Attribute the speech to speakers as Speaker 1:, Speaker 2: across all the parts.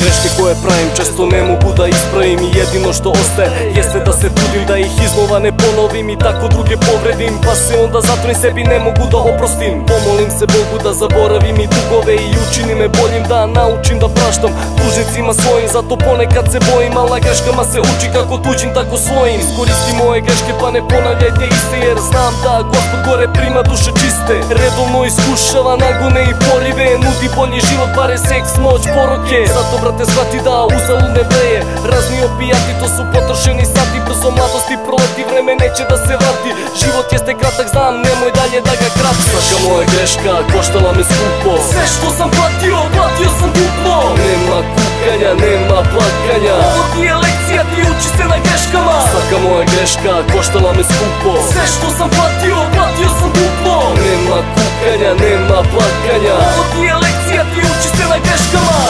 Speaker 1: greške koje pravim često ne mogu da ispravim i jedino što ostaje jeste da se trudim da ih iznova ne ponovim i tako druge povredim, pa se onda zato ni sebi ne mogu da oprostim. Pomolim se Bogu da zaboravim i dugove i učini me boljim, da naučim da praštam dužnicima svojim, zato ponekad se bojim, al na greškama se uči kako tuđim tako svojim. Iskoristim moje greške pa ne ponavljajte iste, jer znam da Gospod gore prima duše čiste. Redovno iskušava nagone i porive, nudi bolji život, pare, seks, moć, poroke. Zato brate shvati da uzaludne bleje, razni opijati to su potrošeni sati. Brzo mladosti proleti, vreme neće da se vrati. Život jeste kratak, znam, nemoj dalje da ga krati. Svaka moja greška koštala me skupo, sve što sam platio, platio sam duplo. Nema kukanja, nema plakanja, ovo ti je lekcija, ti uči se na greškama. Svaka moja greška koštala me skupo, sve što sam platio, platio sam duplo. Nema kukanja, nema plakanja, ovo ti je lekcija, ti uči se na greškama.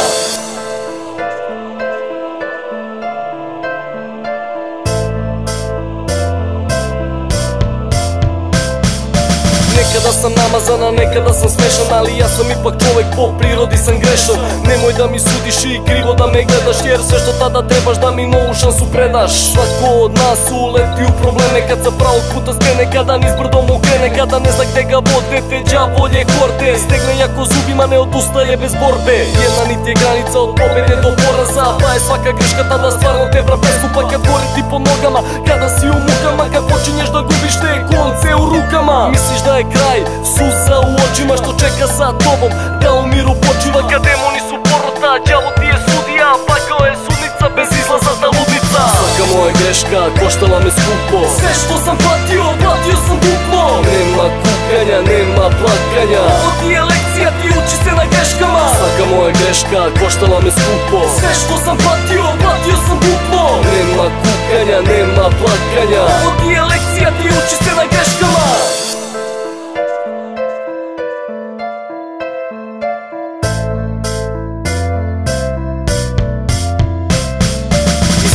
Speaker 1: Nekada sam namazan, a nekada sam smešan, ali ja sam ipak čovek, po prirodi sam grešan. Nemoj da mi sudiš i krivo da me gledaš, jer sve što tada trebaš da mi novu šansu predaš. Svako od nas uleti u probleme kad sa pravog puta skrene, kada niz brdom ukrene, kada ne zna gde ga vode te đavolje horde. Stegne jako zubima, ne odustaje bez borbe. Jedna nit je granica od pobede do poraza, pa je svaka greška tada stvarno te vrapesu. Pa kad gori ti po nogama, kada si u mukama, kad počinješ da gubiš te konce u rukama, misliš da je kraj, suza u očima što čeka za tobom, da u miru počiva. Kad demoni su porota, đavo ti je sudija, pakao je sudnica, bez izlaza ta ludnica. Svaka moja greška koštala me skupo, sve što sam platio, platio sam duplo. Nema kukanja, nema plakanja, ovo ti je lekcija, ti uči se na greškama. Svaka moja greška koštala me skupo, sve što sam platio, platio sam duplo. Nema kukanja, nema plakanja, ovo ti je lekcija, ti uči se na greškama.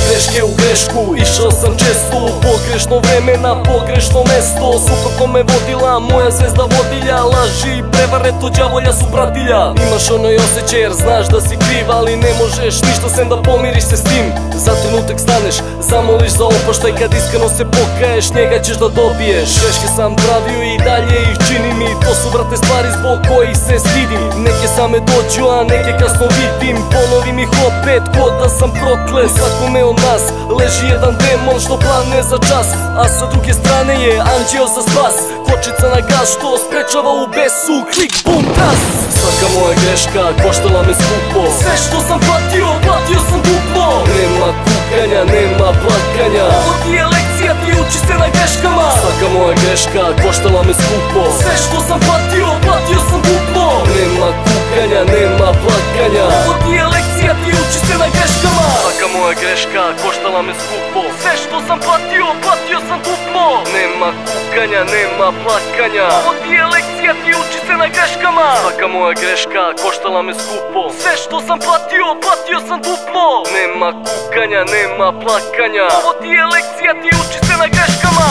Speaker 1: Greške u grešku, išao sam često u pogrešno vreme na pogrešno mesto. Suprotno me vodila moja zvezda vodilja, laži i prevare to đavolja su pratilja. Imaš onaj osjećaj jer znaš da si kriv, ali ne možeš ništa sem da pomiriš se s tim. Za trenutak staneš, zamoliš za oproštaj, kad iskreno se pokaješ, njega ćeš da dobiješ. Greške sam pravio i dalje ih činim i to su brate stvari zbog kojih se stidim. Neke same dođu, a neke kasno vidim, ponovim ih opet ko da sam proklet. Svakome od nas leži jedan demon što plane za čas, a sa druge strane je anđeo za spas. Kočica na gas što sprečava u besu, klik, bum, tras. Svaka moja greška koštala me skupo, sve što sam platio, platio sam duplo. Nema kukanja, nema plakanja, ovo ti je lekcija, ti uči se na greškama. Svaka moja greška koštala me skupo, sve što sam platio, platio sam duplo. Nema kukanja, nema plakanja, ovo ti je lekcija, ti uči se na greškama. Svaka moja greška koštala me skupo, sve što sam platio, platio sam duplo. Nema kukanja, nema plakanja, ovo ti je lekcija, ti uči se na greškama. Svaka moja greška koštala me skupo, sve što sam platio, platio sam duplo. Nema kukanja, nema plakanja, ovo ti je lekcija, ti uči se na greškama.